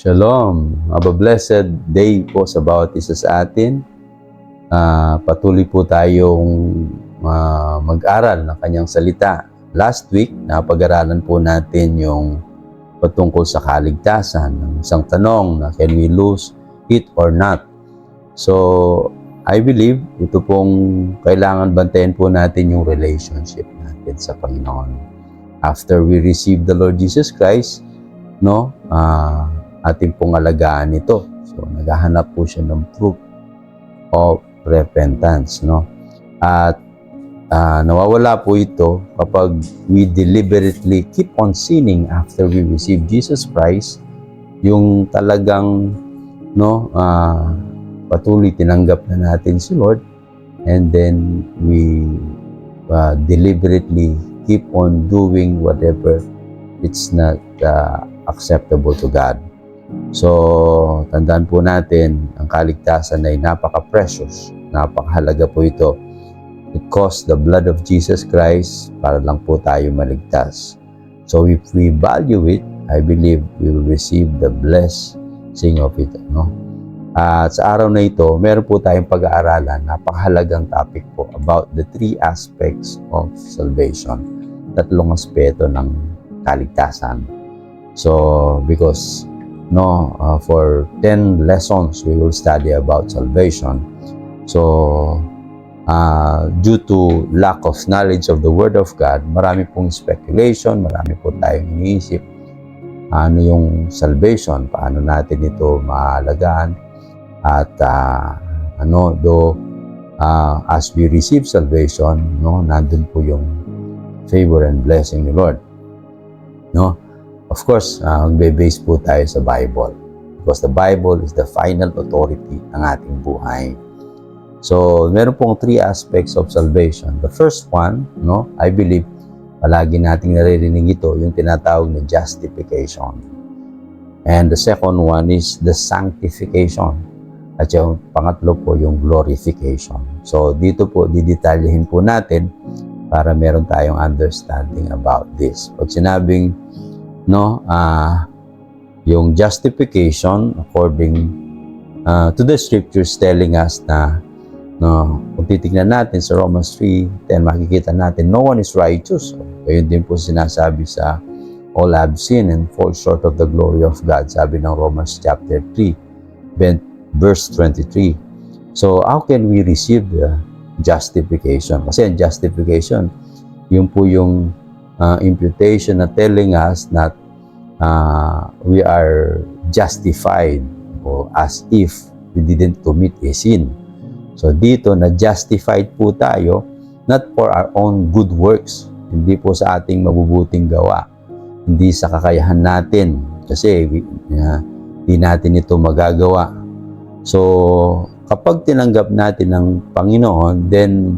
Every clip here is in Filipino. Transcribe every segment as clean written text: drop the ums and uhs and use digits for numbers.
Shalom. Have a blessed day po sa bawat isa sa atin. Patuloy po tayong mag-aral ng kanyang salita. Last week, napag-aralan po natin yung patungkol sa kaligtasan. Ng isang tanong na can we lose it or not? So, I believe ito pong kailangan bantayan po natin yung relationship natin sa Panginoon. After we receive the Lord Jesus Christ, ating pong alagaan ito. So, naghahanap po siya ng fruit of repentance, At nawawala po ito kapag we deliberately keep on sinning after we receive Jesus Christ, yung talagang, patuloy tinanggap na natin si Lord, and then we deliberately keep on doing whatever it's not acceptable to God. So, tandaan po natin, ang kaligtasan ay napaka-precious, napakahalaga po ito. It cost the blood of Jesus Christ para lang po tayo maligtas. So, if we value it, I believe we will receive the blessing of it. At sa araw na ito, meron po tayong pag-aaralan, napakahalagang topic po about the three aspects of salvation. Tatlong aspeto ng kaligtasan. So, because for 10 lessons, we will study about salvation. So, due to lack of knowledge of the Word of God, marami pong speculation, marami po tayong iniisip. Ano yung salvation? Paano natin ito maalagaan? At as we receive salvation, nandun po yung favor and blessing ni Lord. Of course, magbe-base po tayo sa Bible because the Bible is the final authority ng ating buhay. So, meron pong three aspects of salvation. The first one, I believe, palagi nating naririnig ito, yung tinatawag na justification. And the second one is the sanctification. At yung pangatlo po, yung glorification. So, dito po, didetalyahin po natin para meron tayong understanding about this. Pag sinabing yung justification according to the scriptures telling us na kung titignan natin sa Romans 3:10, makikita natin no one is righteous. Ayun din po sinasabi sa all have sinned and fall short of the glory of God, sabi ng Romans chapter 3 verse 23. So how can we receive the justification? Kasi justification, yun po yung imputation na telling us that we are justified or as if we didn't commit a sin. So dito na justified po tayo not for our own good works, hindi po sa ating mabubuting gawa, hindi sa kakayahan natin kasi hindi natin ito magagawa. So kapag tinanggap natin ng Panginoon, then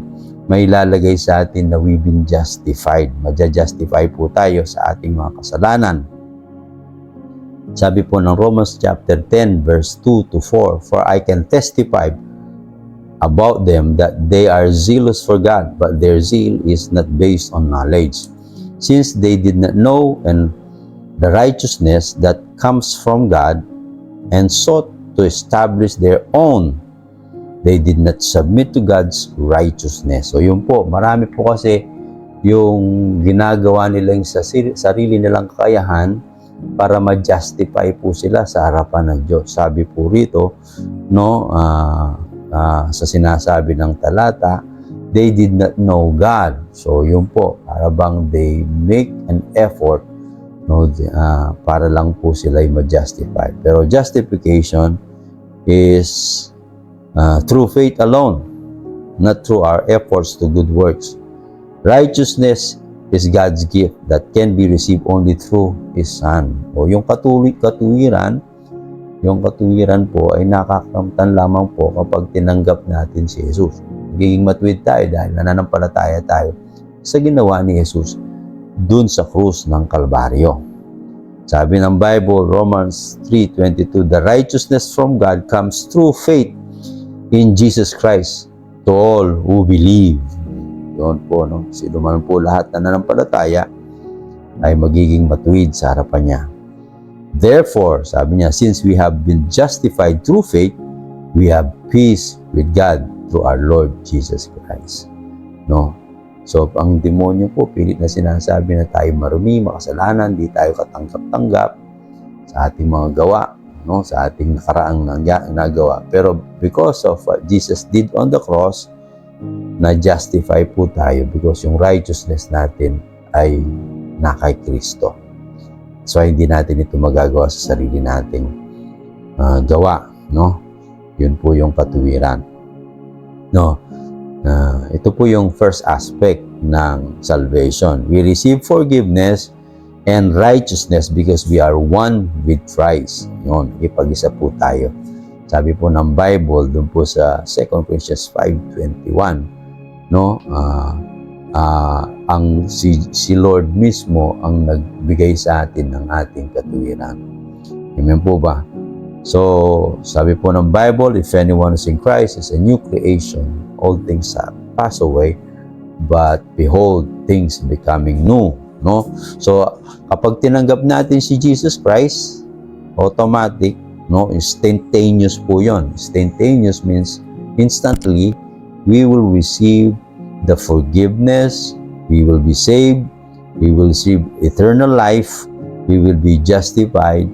may lalagay sa atin na we've been justified. Maja-justify po tayo sa ating mga kasalanan. Sabi po ng Romans chapter 10 verse 2 to 4, for I can testify about them that they are zealous for God, but their zeal is not based on knowledge, since they did not know and the righteousness that comes from God and sought to establish their own. They did not submit to God's righteousness. So yun po, marami po kasi yung ginagawa nila yung sa sarili nilang kakayahan para ma-justify po sila sa harapan ng Diyos. Sabi po rito, sa sinasabi ng talata, they did not know God. So yun po, para bang they make an effort para lang po sila ma-justify. Pero justification is through faith alone, not through our efforts to good works. Righteousness is God's gift that can be received only through His Son. O yung katuwiran po ay nakakamtan lamang po kapag tinanggap natin si Jesus. Magiging matuwid tayo dahil nananampalataya tayo sa ginawa ni Jesus dun sa krus ng Kalbaryo. Sabi ng Bible, Romans 3:22, the righteousness from God comes through faith in Jesus Christ to all who believe. Yun po, sino man po lahat na nanampalataya ay magiging matuwid sa harapan niya. Therefore, sabi niya, since we have been justified through faith, we have peace with God through our Lord Jesus Christ. No? So, ang demonyo po, pilit na sinasabi na tayo marumi, makasalanan, di tayo katanggap-tanggap sa ating mga gawa, no? Sa ating nakaraang nagawa. Pero because of what Jesus did on the cross, na-justify po tayo because yung righteousness natin ay na kay Kristo. So, hindi natin ito magagawa sa sarili nating gawa, no? Yun po yung katuwiran. No? Ito po yung first aspect ng salvation. We receive forgiveness and righteousness because we are one with Christ. Yun, ipag-isa po tayo. Sabi po ng Bible, dun po sa 2 Corinthians 5:21, no? Si Lord mismo ang nagbigay sa atin ng ating katuwiran. Amen po ba? So, sabi po ng Bible, if anyone is in Christ, is a new creation. All things have passed away, but behold, things becoming new. No? So, kapag tinanggap natin si Jesus Christ, automatic, no? Instantaneous po yun. Instantaneous means instantly, we will receive the forgiveness, we will be saved, we will receive eternal life, we will be justified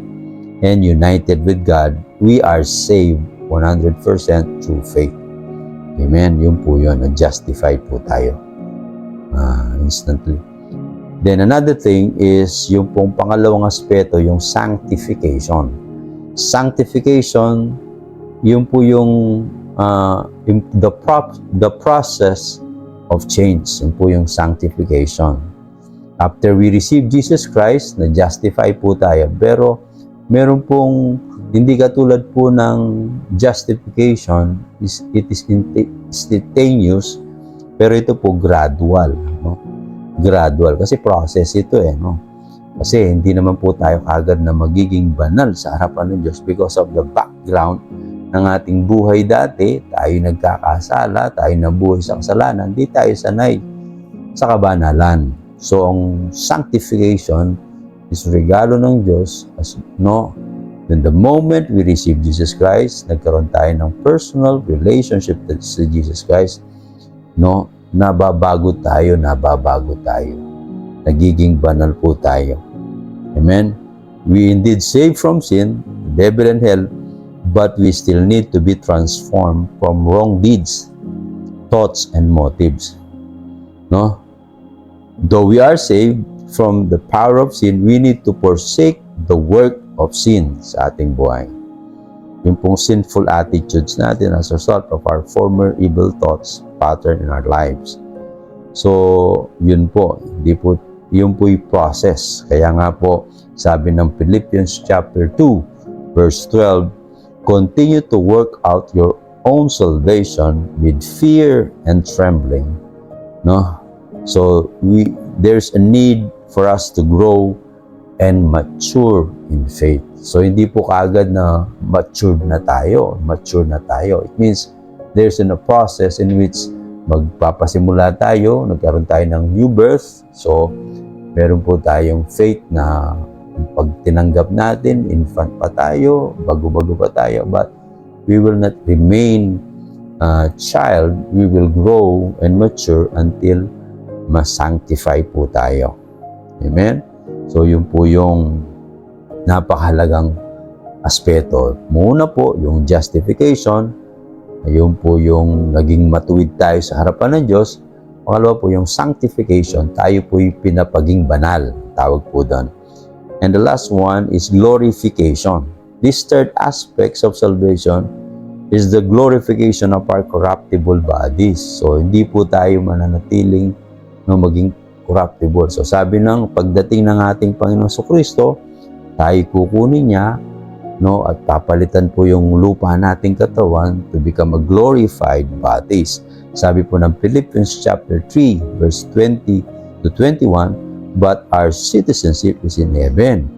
and united with God. We are saved 100% through faith. Amen. Yun po yun. Na-justified po tayo. Instantly. Then another thing is yung pong pangalawang aspeto, yung sanctification. Sanctification, yun po yung the process of change. Yun po yung sanctification. After we receive Jesus Christ, na-justify po tayo. Pero meron pong hindi katulad po ng justification, it is instantaneous, pero ito po gradual, no? Gradual kasi process ito no? Kasi hindi naman po tayo kagad na magiging banal sa harapan ng Diyos because of the background ng ating buhay dati. Tayo nagkakasala, tayo nabuhay sa kasalanan, hindi tayo sanay sa kabanalan. So ang sanctification is regalo ng Diyos, no? Then the moment we receive Jesus Christ, nagkaroon tayo ng personal relationship sa Jesus Christ, no? Nababago tayo. Nagiging banal po tayo. Amen? We indeed saved from sin, devil and hell, but we still need to be transformed from wrong deeds, thoughts, and motives. No? Though we are saved from the power of sin, we need to forsake the work of sin sa ating buhay. Yung pong sinful attitudes natin as a result of our former evil thoughts pattern in our lives. So, yun po. Yun po yung process. Kaya nga po, sabi ng Philippians chapter 2, verse 12, continue to work out your own salvation with fear and trembling. No? So, there's a need for us to grow and mature in faith. So, hindi po kaagad na mature na tayo. It means there's a process in which magpapasimula tayo, nagkaroon tayo ng new birth. So, meron po tayong faith na pag tinanggap natin, infant pa tayo, bago-bago pa tayo, but we will not remain child. We will grow and mature until ma-sanctify po tayo. Amen? So, yun po yung napakahalagang aspeto. Muna po, yung justification, yun po yung naging matuwid tayo sa harapan ng Diyos. Pangalawa po, yung sanctification, tayo po yung pinapaging banal. Tawag po doon. And the last one is glorification. This third aspect of salvation is the glorification of our corruptible bodies. So, hindi po tayo mananatiling maging corruptible. So, sabi ng pagdating ng ating Panginoon Kristo, tayo kukunin niya, no, at papalitan po yung lupa nating katawan to become a glorified bodies. Sabi po ng Philippians chapter 3, verse 20 to 21, but our citizenship is in heaven.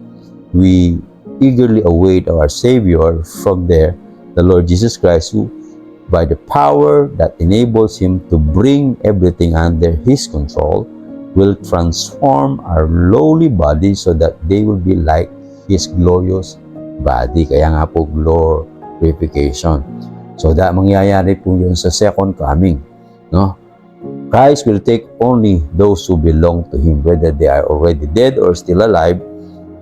We eagerly await our Savior from there, the Lord Jesus Christ, who by the power that enables Him to bring everything under His control, will transform our lowly bodies so that they will be like His glorious body. Kaya nga po glorification. So, mangyayari po yun sa second coming. No? Christ will take only those who belong to Him, whether they are already dead or still alive,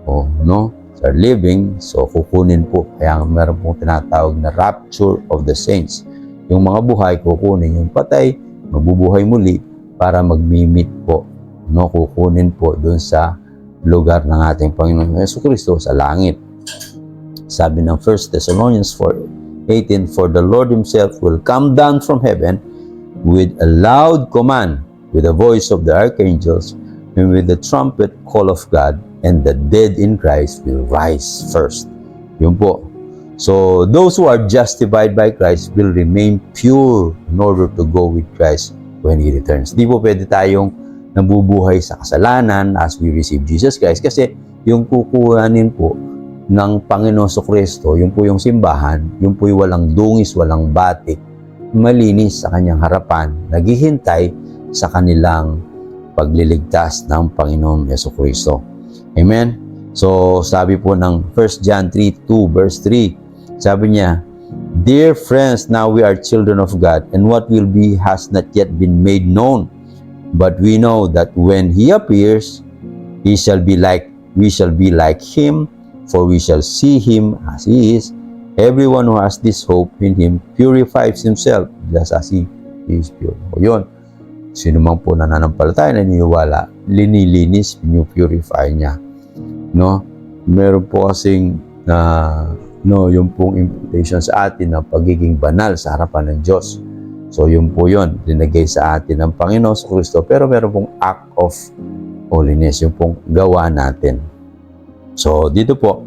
o no, are living. So, kukunin po. Kaya meron pong tinatawag na rapture of the saints. Yung mga buhay, kukunin. Yung patay, mabubuhay muli para mag-meet po. No, kukunin po dun sa lugar ng ating Panginoon Jesucristo sa langit. Sabi ng 1 Thessalonians 4:18, "For the Lord Himself will come down from heaven with a loud command, with the voice of the archangels, and with the trumpet call of God, and the dead in Christ will rise first." Yun po. So, those who are justified by Christ will remain pure in order to go with Christ when He returns. Di po pwede tayong nabubuhay sa kasalanan as we receive Jesus Christ, kasi yung kukuhanin po ng Panginoon Kristo, yun po yung simbahan, yun po yung walang dungis, walang batik, malinis sa kanyang harapan, naghihintay sa kanilang pagliligtas ng Panginoon Kristo. Amen? So, sabi po ng 1 John 3:2 verse 3, sabi niya, "Dear friends, now we are children of God, and what will be has not yet been made known. But we know that when He appears, we shall be like Him, for we shall see Him as He is. Everyone who has this hope in Him purifies himself just as He is pure." O yun, sino man po nananampalataya, naniniwala, linilinis, purify niya. No? Meron po kasing yung pong imputation sa atin ng pagiging banal sa harapan ng Diyos. So, yun po yun, linagay sa atin ng Panginoon sa Kristo, pero meron pong act of holiness, yung pong gawa natin. So, dito po,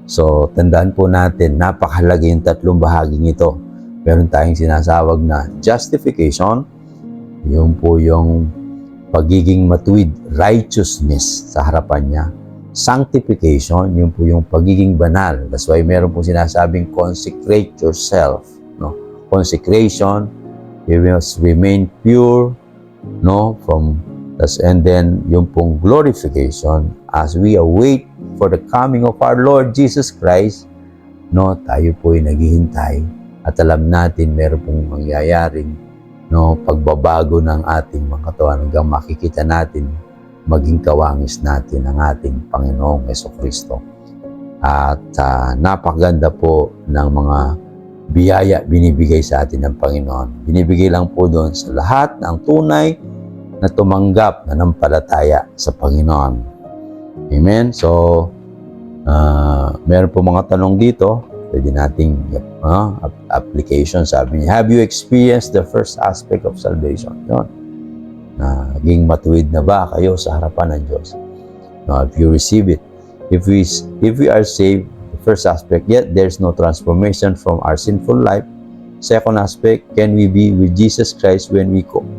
so, tandaan po natin, napakahalaga yung tatlong bahaging ito. Meron tayong sinasawag na justification, yung po yung pagiging matuwid, righteousness sa harapan niya. Sanctification, yung po yung pagiging banal. That's why meron po sinasabing consecrate yourself. No? Consecration, you must remain pure, no, and then yung pong glorification as we await for the coming of our Lord Jesus Christ, no, tayo po ay naghihintay at alam natin meron pong mangyayaring, no, pagbabago ng ating mga katawan hanggang makikita natin maging kawangis natin ang ating Panginoong Jesucristo. At napakaganda po ng mga biyaya binibigay sa atin ng Panginoon. Binibigay lang po doon sa lahat ng tunay na tumanggap na nampalataya sa Panginoon. Amen? So, meron po mga tanong dito. Pwede nating application. Sabi niya, have you experienced the first aspect of salvation? Yun. Naging matuwid na ba kayo sa harapan ng Diyos? No, if you receive it. If we are saved, first aspect, yet there's no transformation from our sinful life. Second aspect, can we be with Jesus Christ when He comes?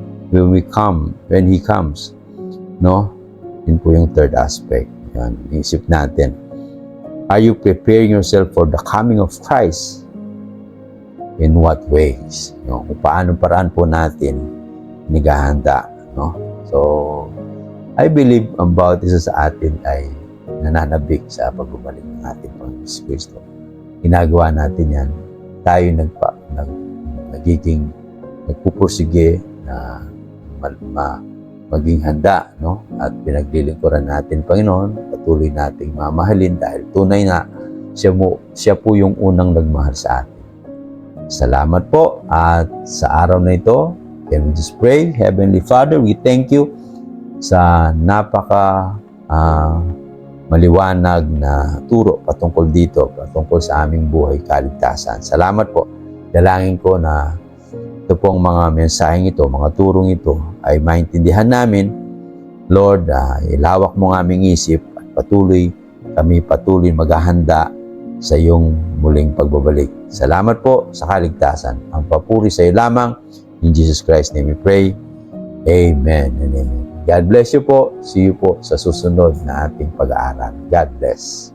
No? Yun po yung third aspect. Yan, isip natin. Are you preparing yourself for the coming of Christ? In what ways? No? Kung paano paraan po natin naghahanda. No? So, I believe ang bawat isa sa atin ay nananabik sa pagbabalik ng ating Panginoon Kristo. Ginagawa natin yan. Tayo nagpupursige na maging handa, no? At pinaglilingkuran natin, Panginoon, patuloy nating mamahalin dahil tunay nga siya po yung unang nagmahal sa atin. Salamat po at sa araw na ito, can we just pray? Heavenly Father, we thank you sa maliwanag na turo patungkol dito, patungkol sa aming buhay kaligtasan. Salamat po. Dalangin ko na ito pong mga mensaheng ito, mga turong ito ay maintindihan namin. Lord, ilawak mo ang aming isip at kami patuloy maghahanda sa iyong muling pagbabalik. Salamat po sa kaligtasan. Ang papuri sa iyo lamang. In Jesus Christ's name we pray. Amen and amen. God bless you po. See you po sa susunod na ating pag-aaral. God bless.